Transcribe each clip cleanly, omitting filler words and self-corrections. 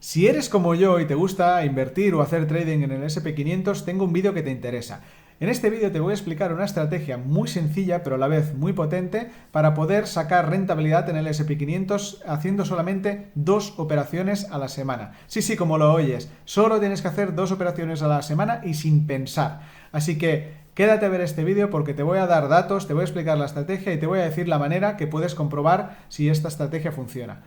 Si eres como yo y te gusta invertir o hacer trading en el SP500, tengo un vídeo que te interesa. En este vídeo te voy a explicar una estrategia muy sencilla, pero a la vez muy potente, para poder sacar rentabilidad en el SP500 haciendo solamente 2 operaciones a la semana. Sí, sí, como lo oyes, solo tienes que hacer 2 operaciones a la semana y sin pensar. Así que quédate a ver este vídeo porque te voy a dar datos, te voy a explicar la estrategia y te voy a decir la manera que puedes comprobar si esta estrategia funciona.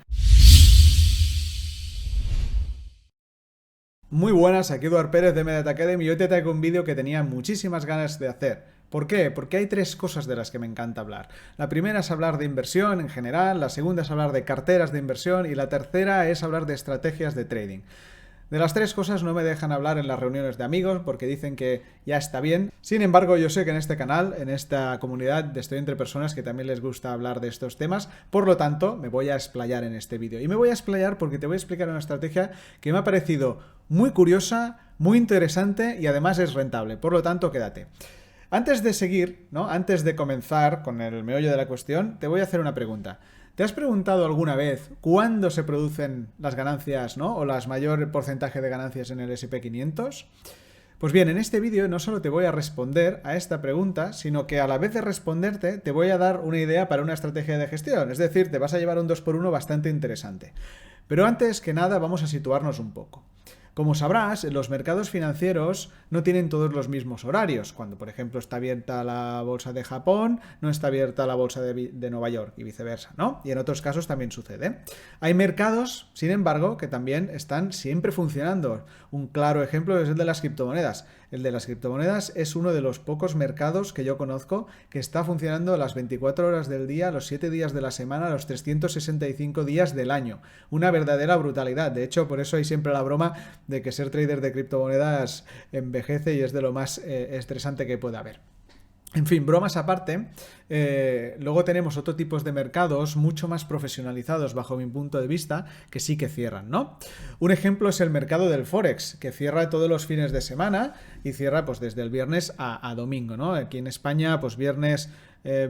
Muy buenas, aquí Eduard Pérez de Medet Academy y hoy te traigo un vídeo que tenía muchísimas ganas de hacer. ¿Por qué? Porque hay 3 cosas de las que me encanta hablar. La primera es hablar de inversión en general, la segunda es hablar de carteras de inversión y la tercera es hablar de estrategias de trading. De las 3 cosas no me dejan hablar en las reuniones de amigos porque dicen que ya está bien. Sin embargo, yo sé que en este canal, en esta comunidad, estoy entre personas que también les gusta hablar de estos temas. Por lo tanto, me voy a explayar en este vídeo. Y me voy a explayar porque te voy a explicar una estrategia que me ha parecido muy curiosa, muy interesante y además es rentable. Por lo tanto, quédate. Antes de seguir, ¿no? Antes de comenzar con el meollo de la cuestión, te voy a hacer una pregunta. ¿Te has preguntado alguna vez cuándo se producen las ganancias, ¿no? O las mayor porcentaje de ganancias en el SP500? Pues bien, en este vídeo no solo te voy a responder a esta pregunta, sino que a la vez de responderte te voy a dar una idea para una estrategia de gestión. Es decir, te vas a llevar un 2x1 bastante interesante. Pero antes que nada vamos a situarnos un poco. Como sabrás, los mercados financieros no tienen todos los mismos horarios. Cuando, por ejemplo, está abierta la bolsa de Japón, no está abierta la bolsa de Nueva York y viceversa, ¿no? Y en otros casos también sucede. Hay mercados, sin embargo, que también están siempre funcionando. Un claro ejemplo es el de las criptomonedas. El de las criptomonedas es uno de los pocos mercados que yo conozco que está funcionando las 24 horas del día, los 7 días de la semana, los 365 días del año. Una verdadera brutalidad. De hecho, por eso hay siempre la broma de que ser trader de criptomonedas envejece y es de lo más estresante que puede haber. En fin, bromas aparte, luego tenemos otro tipo de mercados mucho más profesionalizados bajo mi punto de vista que sí que cierran, ¿no? Un ejemplo es el mercado del Forex, que cierra todos los fines de semana y cierra pues desde el viernes a domingo, ¿no? Aquí en España pues viernes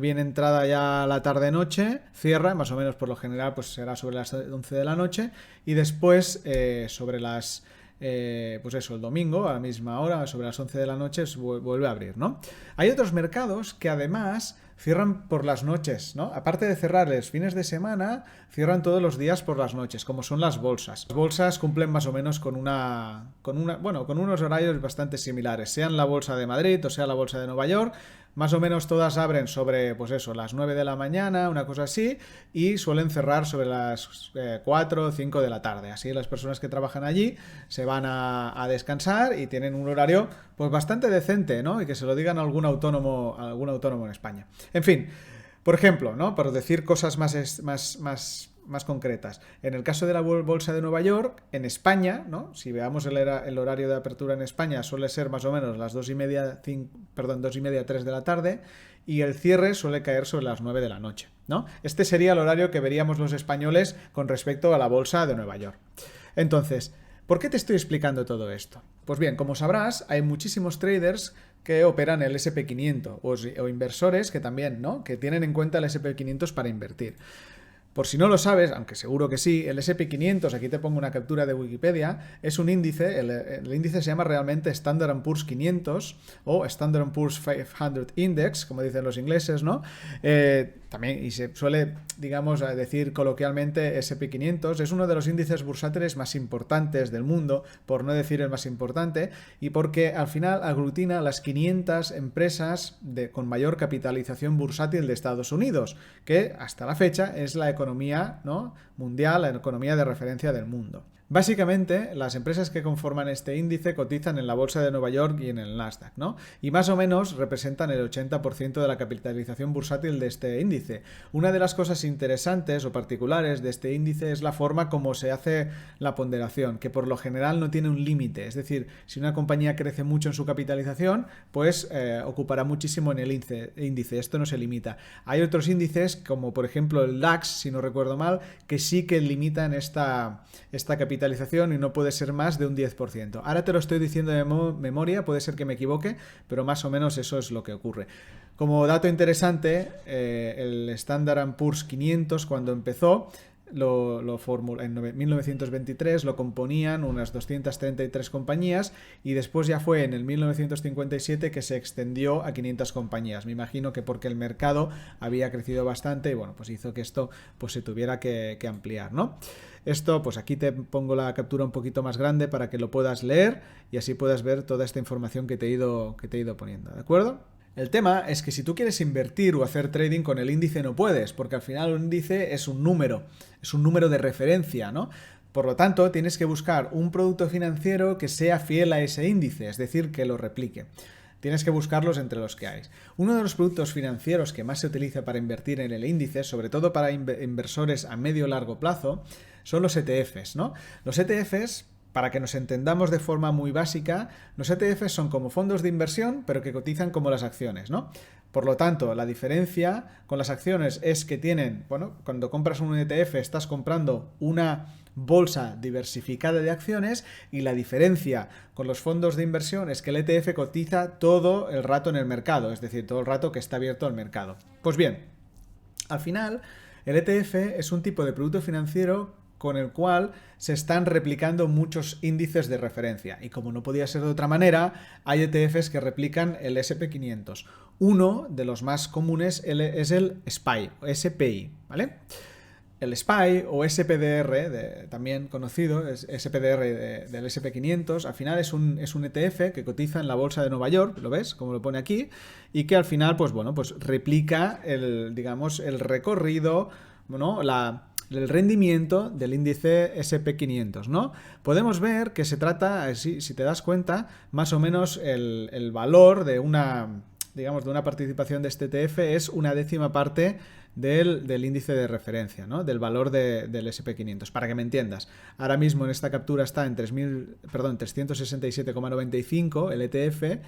bien entrada ya la tarde-noche, cierra, más o menos por lo general pues será sobre las 11 de la noche y después sobre las pues eso, el domingo a la misma hora, sobre las 11 de la noche, vuelve a abrir, ¿no? Hay otros mercados que además cierran por las noches, ¿no? Aparte de cerrar los fines de semana, cierran todos los días por las noches, como son las bolsas. Las bolsas cumplen más o menos con unos horarios bastante similares, sean la bolsa de Madrid o sea la bolsa de Nueva York. Más o menos todas abren sobre, pues eso, las 9 de la mañana, una cosa así, y suelen cerrar sobre las 4 o 5 de la tarde. Así las personas que trabajan allí se van a descansar y tienen un horario pues bastante decente, ¿no? Y que se lo digan a algún autónomo en España. En fin, por ejemplo, ¿no? Por decir cosas más concretas. En el caso de la bolsa de Nueva York, en España, ¿no? Si veamos el horario de apertura en España, suele ser más o menos las 2:30, 3 de la tarde, y el cierre suele caer sobre las 9 de la noche, ¿no? Este sería el horario que veríamos los españoles con respecto a la bolsa de Nueva York. Entonces, ¿por qué te estoy explicando todo esto? Pues bien, como sabrás, hay muchísimos traders que operan el SP500 o inversores que también, ¿no? Que tienen en cuenta el SP500 para invertir. Por si no lo sabes, aunque seguro que sí, el SP500, aquí te pongo una captura de Wikipedia, es un índice, el índice se llama realmente Standard & Poor's 500 o Standard & Poor's 500 Index, como dicen los ingleses, ¿no? También, y se suele, digamos, decir coloquialmente SP500, es uno de los índices bursátiles más importantes del mundo, por no decir el más importante, y porque al final aglutina las 500 empresas con mayor capitalización bursátil de Estados Unidos, que hasta la fecha es la economía, ¿no?, mundial, la economía de referencia del mundo. Básicamente, las empresas que conforman este índice cotizan en la bolsa de Nueva York y en el Nasdaq, ¿no? Y más o menos representan el 80% de la capitalización bursátil de este índice. Una de las cosas interesantes o particulares de este índice es la forma como se hace la ponderación, que por lo general no tiene un límite. Es decir, si una compañía crece mucho en su capitalización, pues ocupará muchísimo en el índice. Esto no se limita. Hay otros índices, como por ejemplo el DAX, si no recuerdo mal, que sí que limitan esta capitalización y no puede ser más de un 10%. Ahora te lo estoy diciendo de memoria, puede ser que me equivoque, pero más o menos eso es lo que ocurre. Como dato interesante, el Standard & Poor's 500 cuando empezó en 1923 lo componían unas 233 compañías y después ya fue en el 1957 que se extendió a 500 compañías. Me imagino que porque el mercado había crecido bastante y bueno, pues hizo que esto pues se tuviera que ampliar, ¿no? Esto, pues aquí te pongo la captura un poquito más grande para que lo puedas leer y así puedas ver toda esta información que te he ido poniendo, ¿de acuerdo? El tema es que si tú quieres invertir o hacer trading con el índice no puedes, porque al final un índice es un número de referencia, ¿no? Por lo tanto, tienes que buscar un producto financiero que sea fiel a ese índice, es decir, que lo replique. Tienes que buscarlos entre los que hay. Uno de los productos financieros que más se utiliza para invertir en el índice, sobre todo para inversores a medio o largo plazo, son los ETFs, ¿no? Los ETFs, para que nos entendamos de forma muy básica, los ETFs son como fondos de inversión, pero que cotizan como las acciones, ¿no? Por lo tanto, la diferencia con las acciones es que tienen, bueno, cuando compras un ETF estás comprando una bolsa diversificada de acciones y la diferencia con los fondos de inversión es que el ETF cotiza todo el rato en el mercado, es decir, todo el rato que está abierto al mercado. Pues bien, al final, el ETF es un tipo de producto financiero con el cual se están replicando muchos índices de referencia. Y como no podía ser de otra manera, hay ETFs que replican el SP500. Uno de los más comunes es el SPY, o SPI, ¿vale? El SPY o SPDR, también conocido, es SPDR del SP500, al final es un ETF que cotiza en la bolsa de Nueva York, ¿lo ves? Como lo pone aquí, y que al final, pues bueno, pues replica el recorrido, ¿no? El rendimiento del índice SP500, ¿no? Podemos ver que se trata, si te das cuenta, más o menos el valor de una participación de este ETF es una décima parte del índice de referencia, ¿no? Del valor del SP500, para que me entiendas. Ahora mismo en esta captura está en 367,95 el ETF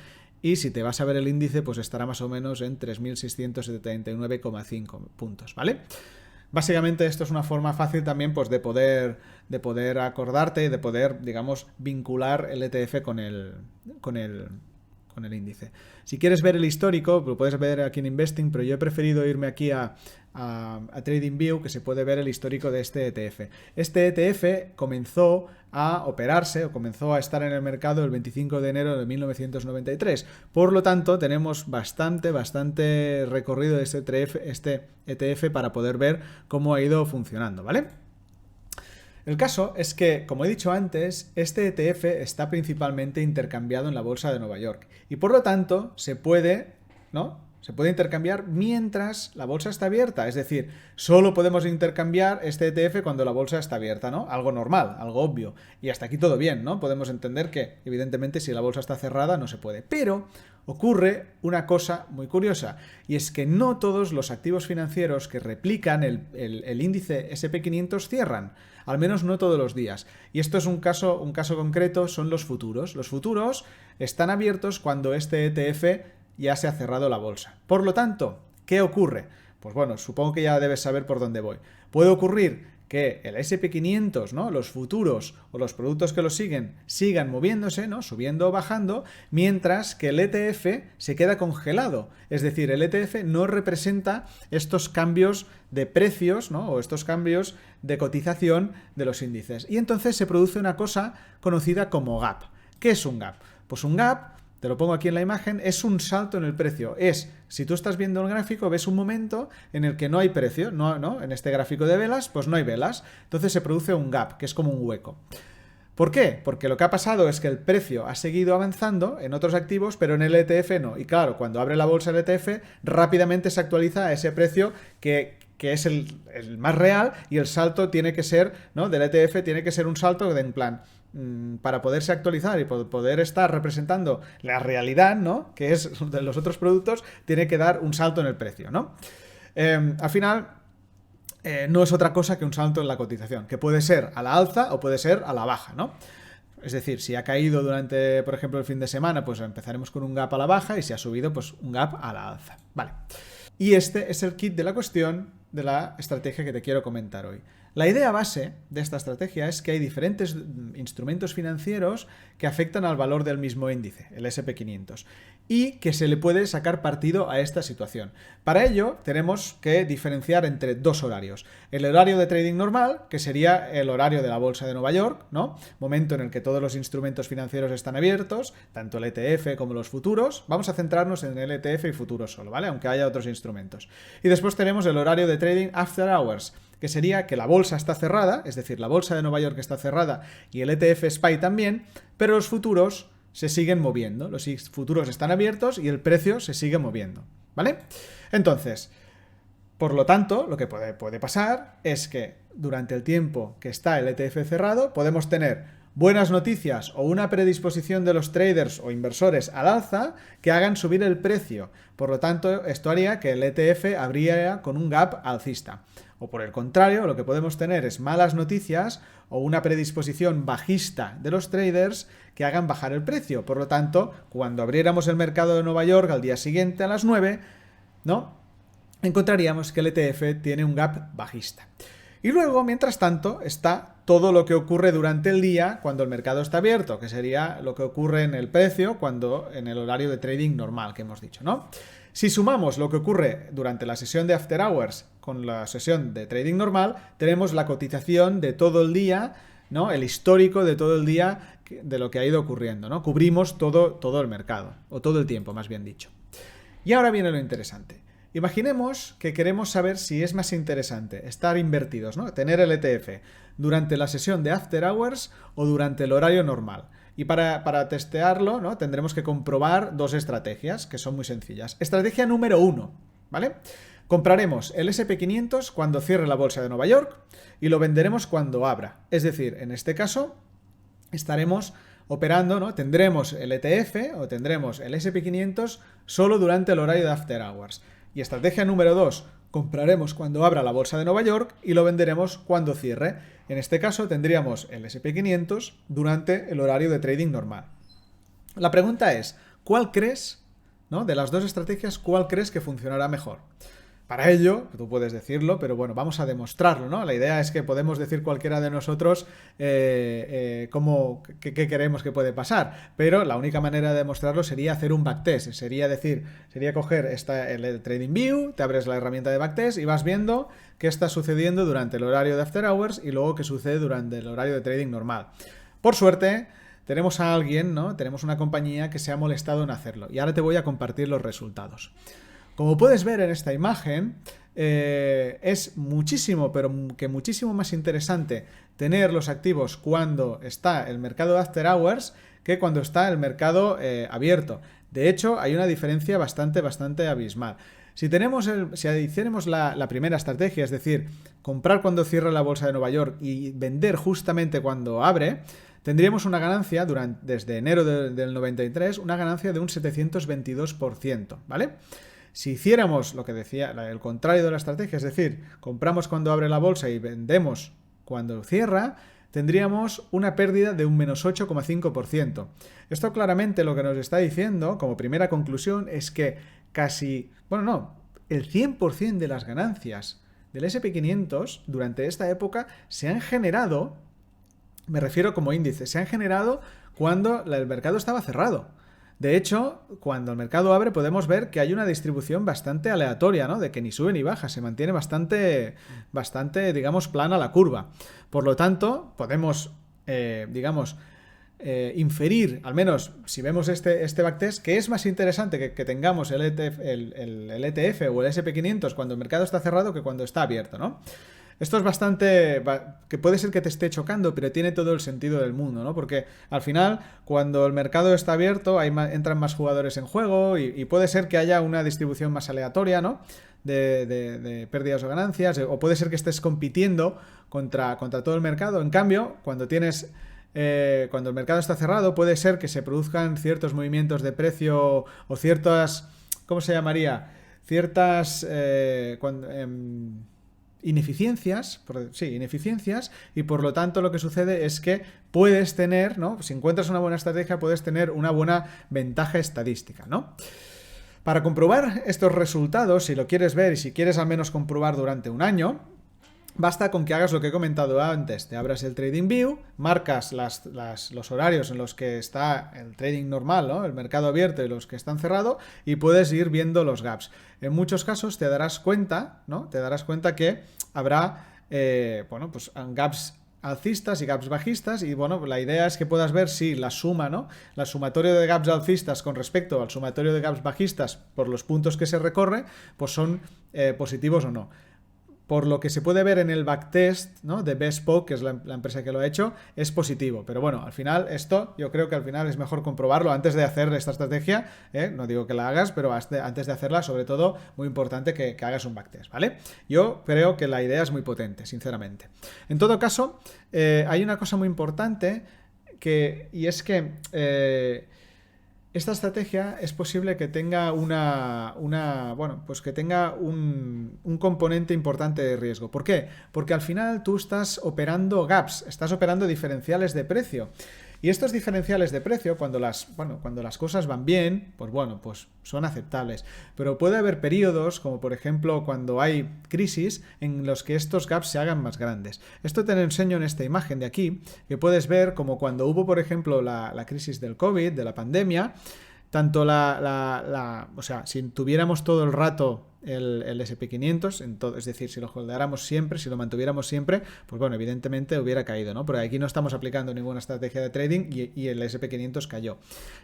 y si te vas a ver el índice pues estará más o menos en 3.679,5 puntos, ¿vale? Básicamente esto es una forma fácil también pues, de poder acordarte y de poder, digamos, vincular el ETF con el índice. Si quieres ver el histórico, lo puedes ver aquí en Investing, pero yo he preferido irme aquí a TradingView, que se puede ver el histórico de este ETF. Este ETF comenzó a operarse o comenzó a estar en el mercado el 25 de enero de 1993. Por lo tanto, tenemos bastante recorrido de este ETF para poder ver cómo ha ido funcionando, ¿vale? El caso es que, como he dicho antes, este ETF está principalmente intercambiado en la bolsa de Nueva York y por lo tanto se puede intercambiar mientras la bolsa está abierta, es decir, solo podemos intercambiar este ETF cuando la bolsa está abierta, ¿no? Algo normal, algo obvio. Y hasta aquí todo bien, ¿no? Podemos entender que, evidentemente, si la bolsa está cerrada no se puede. Pero ocurre una cosa muy curiosa y es que no todos los activos financieros que replican el índice SP500 cierran. Al menos no todos los días. Y esto es un caso concreto, son los futuros. Los futuros están abiertos cuando este ETF ya se ha cerrado la bolsa. Por lo tanto, ¿qué ocurre? Pues bueno, supongo que ya debes saber por dónde voy. Puede ocurrir que el SP500, ¿no? Los futuros o los productos que lo sigan moviéndose, ¿no? Subiendo o bajando, mientras que el ETF se queda congelado. Es decir, el ETF no representa estos cambios de precios, ¿no? O estos cambios de cotización de los índices. Y entonces se produce una cosa conocida como gap. ¿Qué es un gap? Pues un gap, te lo pongo aquí en la imagen, es un salto en el precio. Si tú estás viendo el gráfico, ves un momento en el que no hay precio, ¿no? En este gráfico de velas, pues no hay velas. Entonces se produce un gap, que es como un hueco. ¿Por qué? Porque lo que ha pasado es que el precio ha seguido avanzando en otros activos, pero en el ETF no. Y claro, cuando abre la bolsa el ETF, rápidamente se actualiza a ese precio que es el más real y el salto tiene que ser, ¿no? Del ETF tiene que ser un salto de en plan, para poderse actualizar y poder estar representando la realidad, ¿no? Que es de los otros productos, tiene que dar un salto en el precio, ¿no? Al final, no es otra cosa que un salto en la cotización, que puede ser a la alza o puede ser a la baja, ¿no? Es decir, si ha caído durante, por ejemplo, el fin de semana, pues empezaremos con un gap a la baja y si ha subido, pues un gap a la alza. Vale. Y este es el kit de la cuestión de la estrategia que te quiero comentar hoy. La idea base de esta estrategia es que hay diferentes instrumentos financieros que afectan al valor del mismo índice, el SP500, y que se le puede sacar partido a esta situación. Para ello tenemos que diferenciar entre dos horarios. El horario de trading normal, que sería el horario de la Bolsa de Nueva York, ¿no? Momento en el que todos los instrumentos financieros están abiertos, tanto el ETF como los futuros. Vamos a centrarnos en el ETF y futuros solo, ¿vale? Aunque haya otros instrumentos. Y después tenemos el horario de trading after hours, que sería que la bolsa está cerrada, es decir, la Bolsa de Nueva York está cerrada y el ETF SPY también, pero los futuros se siguen moviendo. Los futuros están abiertos y el precio se sigue moviendo, ¿vale? Entonces, por lo tanto, lo que puede pasar es que durante el tiempo que está el ETF cerrado, podemos tener buenas noticias o una predisposición de los traders o inversores al alza que hagan subir el precio. Por lo tanto, esto haría que el ETF abriera con un gap alcista. O por el contrario, lo que podemos tener es malas noticias o una predisposición bajista de los traders que hagan bajar el precio. Por lo tanto, cuando abriéramos el mercado de Nueva York al día siguiente a las 9, ¿no?, encontraríamos que el ETF tiene un gap bajista. Y luego, mientras tanto, está todo lo que ocurre durante el día cuando el mercado está abierto, que sería lo que ocurre en el precio cuando en el horario de trading normal que hemos dicho, ¿no? Si sumamos lo que ocurre durante la sesión de After Hours con la sesión de trading normal, tenemos la cotización de todo el día, ¿no?, el histórico de todo el día de lo que ha ido ocurriendo, ¿no? Cubrimos todo el mercado, o todo el tiempo, más bien dicho. Y ahora viene lo interesante. Imaginemos que queremos saber si es más interesante estar invertidos, ¿no?, tener el ETF durante la sesión de After Hours o durante el horario normal. Y para testearlo, ¿no?, tendremos que comprobar dos estrategias que son muy sencillas. Estrategia número 1, ¿vale? Compraremos el SP500 cuando cierre la Bolsa de Nueva York y lo venderemos cuando abra. Es decir, en este caso estaremos operando, ¿no?, tendremos el ETF o tendremos el SP500 solo durante el horario de After Hours. Y estrategia número 2, compraremos cuando abra la Bolsa de Nueva York y lo venderemos cuando cierre. En este caso tendríamos el SP500 durante el horario de trading normal. La pregunta es, ¿cuál crees, ¿no?, de las dos estrategias, cuál crees que funcionará mejor? Para ello, tú puedes decirlo, pero bueno, vamos a demostrarlo, ¿no? La idea es que podemos decir cualquiera de nosotros qué queremos que puede pasar, pero la única manera de demostrarlo sería hacer un backtest, sería coger el TradingView, te abres la herramienta de backtest y vas viendo qué está sucediendo durante el horario de After Hours y luego qué sucede durante el horario de trading normal. Por suerte, tenemos a alguien, ¿no?, tenemos una compañía que se ha molestado en hacerlo y ahora te voy a compartir los resultados. Como puedes ver en esta imagen, es muchísimo, pero que muchísimo más interesante tener los activos cuando está el mercado After Hours que cuando está el mercado abierto. De hecho, hay una diferencia bastante abismal. Si hiciéramos la primera estrategia, es decir, comprar cuando cierra la Bolsa de Nueva York y vender justamente cuando abre, tendríamos una ganancia desde enero del 93, una ganancia de un 722%, ¿vale? Si hiciéramos lo que decía, el contrario de la estrategia, es decir, compramos cuando abre la bolsa y vendemos cuando cierra, tendríamos una pérdida de un menos 8,5%. Esto claramente lo que nos está diciendo, como primera conclusión, es que el 100% de las ganancias del SP500 durante esta época se han generado, me refiero como índice, se han generado cuando el mercado estaba cerrado. De hecho, cuando el mercado abre podemos ver que hay una distribución bastante aleatoria, ¿no?, de que ni sube ni baja, se mantiene bastante, digamos, plana la curva. Por lo tanto, podemos, inferir, al menos si vemos este backtest, que es más interesante que tengamos el ETF o el SP500 cuando el mercado está cerrado que cuando está abierto, ¿no? Esto es que puede ser que te esté chocando, pero tiene todo el sentido del mundo, ¿no? Porque al final, cuando el mercado está abierto, entran más jugadores en juego y puede ser que haya una distribución más aleatoria, ¿no?, de pérdidas o ganancias, o puede ser que estés compitiendo contra todo el mercado. En cambio, cuando el mercado está cerrado, puede ser que se produzcan ciertos movimientos de precio o ciertas, ¿cómo se llamaría? Ciertas ineficiencias, y por lo tanto lo que sucede es que puedes tener, ¿no?, si encuentras una buena estrategia, puedes tener una buena ventaja estadística, ¿no? Para comprobar estos resultados, si lo quieres ver y si quieres al menos comprobar durante un año, basta con que hagas lo que he comentado antes. Te abras el TradingView, marcas los horarios en los que está el trading normal, ¿no? El mercado abierto y los que están cerrados, y puedes ir viendo los gaps. En muchos casos te darás cuenta, ¿no? Te darás cuenta que habrá, bueno, pues gaps alcistas y gaps bajistas, y bueno, la idea es que puedas ver si la suma, ¿no? La sumatorio de gaps alcistas con respecto al sumatorio de gaps bajistas por los puntos que se recorre, pues son positivos o no. Por lo que se puede ver en el backtest, ¿no? De Bespoke, que es la empresa que lo ha hecho, es positivo. Pero bueno, al final esto, yo creo que al final es mejor comprobarlo antes de hacer esta estrategia. No digo que la hagas, pero antes de hacerla, sobre todo, muy importante que hagas un backtest, ¿vale? Yo creo que la idea es muy potente, sinceramente. En todo caso, hay una cosa muy importante y es que esta estrategia es posible que tenga pues que tenga un componente importante de riesgo. ¿Por qué? Porque al final tú estás operando gaps, estás operando diferenciales de precio. Y estos diferenciales de precio, cuando las cosas van bien, pues son aceptables. Pero puede haber periodos, como por ejemplo cuando hay crisis, en los que estos gaps se hagan más grandes. Esto te lo enseño en esta imagen de aquí, que puedes ver como cuando hubo, por ejemplo, la crisis del COVID, de la pandemia. Tanto o sea, si tuviéramos todo el rato el SP500, es decir, si lo holdeáramos siempre, si lo mantuviéramos siempre, pues bueno, evidentemente hubiera caído, ¿no? Porque aquí no estamos aplicando ninguna estrategia de trading y el SP500 cayó.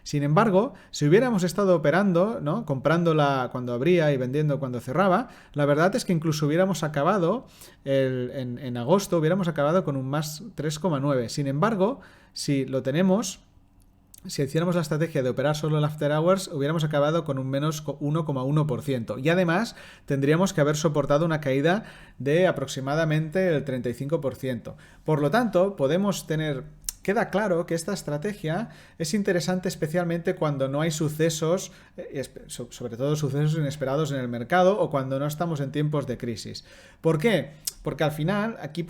Sin embargo, si hubiéramos estado operando, ¿no? Comprándola cuando abría y vendiendo cuando cerraba, la verdad es que incluso hubiéramos acabado, en agosto, hubiéramos acabado con un más 3,9. Sin embargo, si hiciéramos la estrategia de operar solo el after hours, hubiéramos acabado con un menos 1,1%. Y además tendríamos que haber soportado una caída de aproximadamente el 35%. Por lo tanto, queda claro que esta estrategia es interesante especialmente cuando no hay sucesos, sobre todo sucesos inesperados en el mercado, o cuando no estamos en tiempos de crisis. ¿Por qué? Porque al final aquí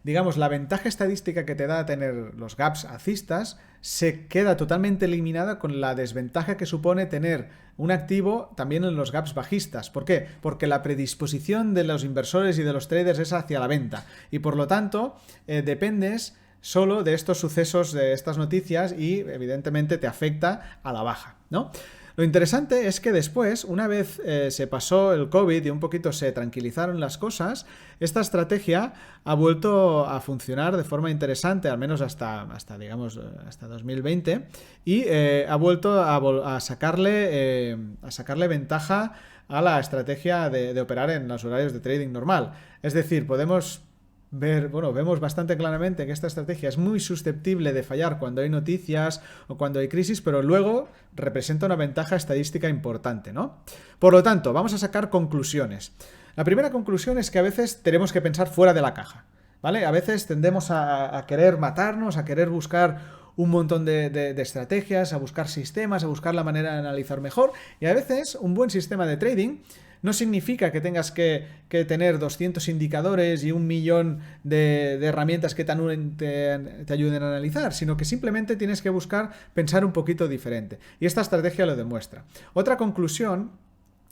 digamos, la ventaja estadística que te da tener los gaps alcistas se queda totalmente eliminada con la desventaja que supone tener un activo también en los gaps bajistas. ¿Por qué? Porque la predisposición de los inversores y de los traders es hacia la venta, y por lo tanto dependes solo de estos sucesos, de estas noticias, y evidentemente te afecta a la baja, ¿no? Lo interesante es que después, una vez se pasó el COVID y un poquito se tranquilizaron las cosas, esta estrategia ha vuelto a funcionar de forma interesante, al menos hasta 2020, y ha vuelto a sacarle ventaja a la estrategia de operar en los horarios de trading normal. Es decir, vemos bastante claramente que esta estrategia es muy susceptible de fallar cuando hay noticias o cuando hay crisis, pero luego representa una ventaja estadística importante, ¿no? Por lo tanto, vamos a sacar conclusiones. La primera conclusión es que a veces tenemos que pensar fuera de la caja, ¿vale? A veces tendemos a querer matarnos, a querer buscar un montón de estrategias, a buscar sistemas, a buscar la manera de analizar mejor, y a veces un buen sistema de trading no significa que tengas que tener 200 indicadores y 1.000.000 de herramientas que te ayuden a analizar, sino que simplemente tienes que pensar un poquito diferente. Y esta estrategia lo demuestra. Otra conclusión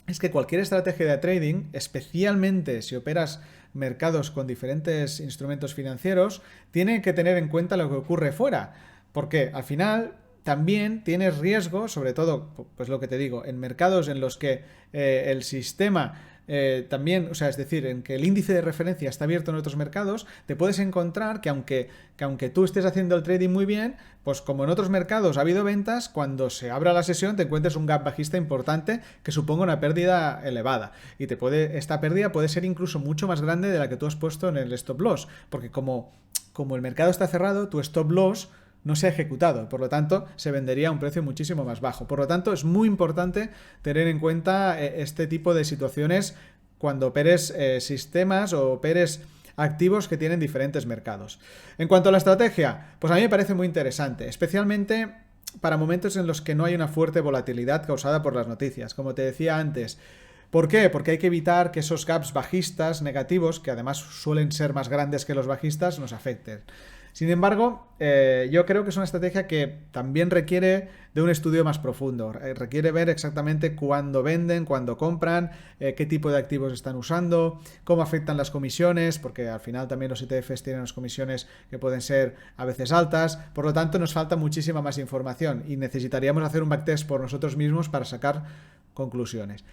es que cualquier estrategia de trading, especialmente si operas mercados con diferentes instrumentos financieros, tiene que tener en cuenta lo que ocurre fuera. Porque al final también tienes riesgo, sobre todo, pues lo que te digo, en mercados en los que el sistema también, o sea, es decir, en que el índice de referencia está abierto en otros mercados, te puedes encontrar que aunque tú estés haciendo el trading muy bien, pues como en otros mercados ha habido ventas, cuando se abra la sesión te encuentres un gap bajista importante que suponga una pérdida elevada. Y esta pérdida puede ser incluso mucho más grande de la que tú has puesto en el stop loss, porque como el mercado está cerrado, tu stop loss no se ha ejecutado, por lo tanto se vendería a un precio muchísimo más bajo. Por lo tanto, es muy importante tener en cuenta este tipo de situaciones cuando operes sistemas o operes activos que tienen diferentes mercados. En cuanto a la estrategia, pues a mí me parece muy interesante, especialmente para momentos en los que no hay una fuerte volatilidad causada por las noticias. Como te decía antes, ¿Por qué? Porque hay que evitar que esos gaps bajistas negativos, que además suelen ser más grandes que los bajistas, nos afecten. Sin embargo, yo creo que es una estrategia que también requiere de un estudio más profundo. Requiere ver exactamente cuándo venden, cuándo compran, qué tipo de activos están usando, cómo afectan las comisiones, porque al final también los ETFs tienen unas comisiones que pueden ser a veces altas. Por lo tanto, nos falta muchísima más información y necesitaríamos hacer un backtest por nosotros mismos para sacar conclusiones.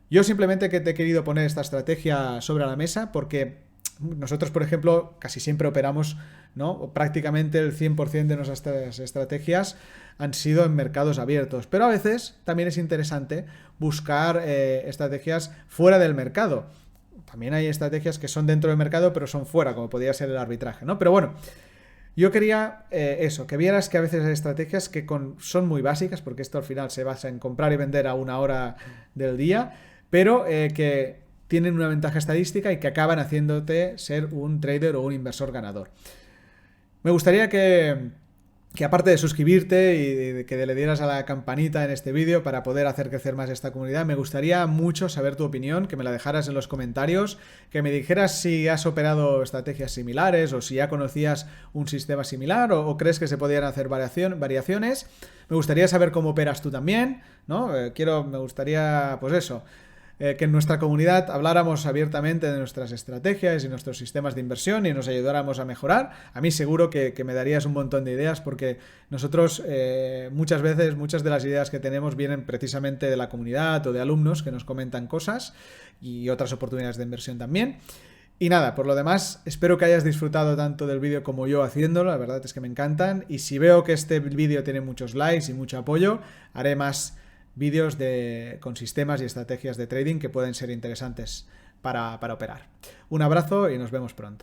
Yo simplemente que te he querido poner esta estrategia sobre la mesa porque nosotros, por ejemplo, casi siempre operamos, ¿no? Prácticamente el 100% de nuestras estrategias han sido en mercados abiertos, pero a veces también es interesante buscar estrategias fuera del mercado. También hay estrategias que son dentro del mercado, pero son fuera, como podría ser el arbitraje, ¿no? Pero bueno, yo quería eso, que vieras que a veces hay estrategias que son muy básicas, porque esto al final se basa en comprar y vender a una hora del día, pero que tienen una ventaja estadística y que acaban haciéndote ser un trader o un inversor ganador. Me gustaría que aparte de suscribirte y de que le dieras a la campanita en este vídeo para poder hacer crecer más esta comunidad, me gustaría mucho saber tu opinión, que me la dejaras en los comentarios, que me dijeras si has operado estrategias similares o si ya conocías un sistema similar o crees que se podrían hacer variaciones. Me gustaría saber cómo operas tú también, ¿no? Me gustaría, pues eso, que en nuestra comunidad habláramos abiertamente de nuestras estrategias y nuestros sistemas de inversión y nos ayudáramos a mejorar. A mí seguro que me darías un montón de ideas porque nosotros muchas veces, muchas de las ideas que tenemos vienen precisamente de la comunidad o de alumnos que nos comentan cosas y otras oportunidades de inversión también. Y nada, por lo demás, espero que hayas disfrutado tanto del vídeo como yo haciéndolo, la verdad es que me encantan. Y si veo que este vídeo tiene muchos likes y mucho apoyo, haré más vídeos con sistemas y estrategias de trading que pueden ser interesantes para operar. Un abrazo y nos vemos pronto.